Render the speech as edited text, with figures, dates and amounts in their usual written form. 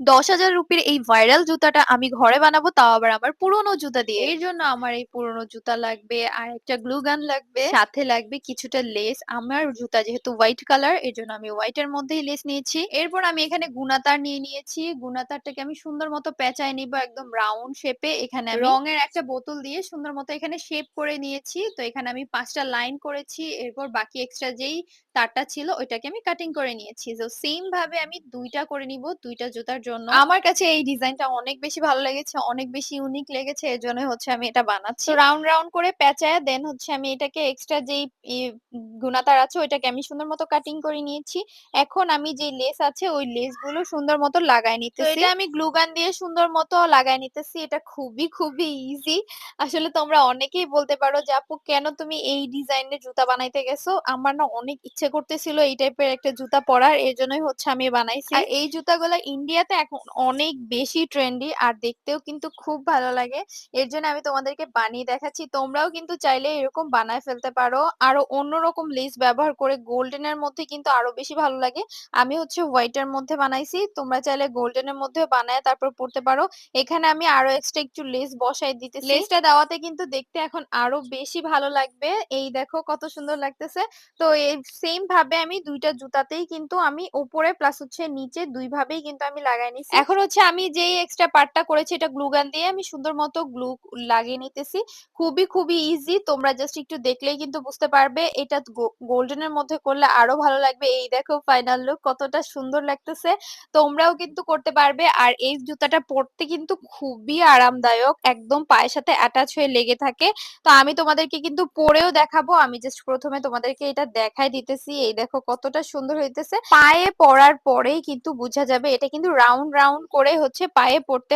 10,000 রুপির এই ভাইরাল জুতাটা আমি ঘরে বানাবো, তাও আবার আমার পুরোনো জুতা দিয়ে। এর জন্য আমার এই পুরোনো জুতা লাগবে, আর একটা গ্লু গান লাগবে, সাথে লাগবে কিছুটা লেস। আমার জুতা যেহেতু হোয়াইট কালার, এর জন্য আমি হোয়াইট এর মধ্যেই লেস নিয়েছি। এরপর আমি এখানে গুণাতার নিয়ে নিয়েছি। গুণাতারটাকে আমি সুন্দর মতো পেঁচায় নিব একদম রাউন্ড শেপে। এখানে আমি রঙের একটা বোতল দিয়ে সুন্দর মতো এখানে শেপ করে নিয়েছি। তো এখানে আমি 5টা লাইন করেছি। এরপর বাকি এক্সট্রা যেই তারটা ছিল ওইটাকে আমি কাটিং করে নিয়েছি। তো সেম ভাবে আমি ২টা করে নিব ২টা জুতার জন্য। আমার কাছে এই ডিজাইনটা অনেক বেশি ভালো লেগেছে, অনেক বেশি ইউনিক লেগেছে। এজন্যই হচ্ছে আমি এটা বানাচ্ছি। তো রাউন্ড, রাউন্ড করে পেঁচায়া দেন হচ্ছে আমি এটাকে এক্সট্রা যেই গুনাতার আছে ওইটাকে আমি সুন্দর মতো কাটিং করে নিয়েছি। এখন আমি যে লেস আছে ওই লেসগুলো সুন্দর মতো লাগায় নিতেছি। তো এটা আমি গ্লু গান দিয়ে সুন্দর মতো লাগায় নিতেছি। এটা খুবই, খুবই ইজি। আসলে তোমরা অনেকেই বলতে পারো যে আপু কেন তুমি এই ডিজাইনের জুতা বানাইতে গেছো? আমার না অনেক ইচ্ছে করতেছিল এই টাইপের একটা জুতা পরার। এজন্যই হচ্ছে আমি বানাইছি। আর এই জুতাগুলা ইন্ডিয়াতে এখন অনেক বেশি ট্রেন্ডি আর দেখতেও কিন্তু খুব ভালো লাগে। এর জন্য আমি তোমাদেরকে বানিয়ে দেখাচ্ছি। তোমরাও কিন্তু চাইলে এরকম বানায় ফেলতে পারো। আরো অন্যরকম লেস ব্যবহার করে গোল্ডেন এর মধ্যে কিন্তু আরো বেশি ভালো লাগে। আমি হচ্ছে হোয়াইট এর মধ্যে বানাইছি। তোমরা চাইলে গোল্ডেন এর মধ্যেও বানায় তারপর পড়তে পারো। এখানে আমি আরো এক্সট্রা একটু লেস বসাই দিতেছি। লেসটা দেওয়াতে কিন্তু দেখতে এখন আরো বেশি ভালো লাগবে। এই দেখো কত সুন্দর লাগতেছে। তো এই সেম ভাবে আমি ২টা জুতাতেই কিন্তু আমি উপরে প্লাস হচ্ছে নিচে ২ ভাবেই কিন্তু আমি লাগায় নিছি। এখন হচ্ছে আমি যেই এক্সট্রা পার্টটা করেছি এটা গ্লু গান দিয়ে আমি সুন্দর মতো গ্লু লাগিয়ে নিতেছি। খুবই, খুবই ইজি। তোমরা জাস্ট একটু দেখলেই কিন্তু বুঝতে পারবে। এটা গোল্ডেন এর মধ্যে করলে আরো ভালো লাগবে। এই দেখো ফাইনাল লুক কতটা সুন্দর লাগতেছে। তোমরাও কিন্তু করতে পারবে। আর এই জুতাটা পরতে কিন্তু খুবই আরামদায়ক। একদম পায়ের সাথে অ্যাটাচ হয়ে লেগে থাকে। তো আমি তোমাদেরকে কিন্তু পরেও দেখাবো। আমি জাস্ট ১ম এ তোমাদেরকে এটা দেখাই দিতেছি। এই দেখো কতটা সুন্দর হইতেছে। পায়ে পরার পরেই কিন্তু বুঝা যাবে এটা কিন্তু রাউন্ড, রাউন্ড করে হচ্ছে পায়ে পড়তে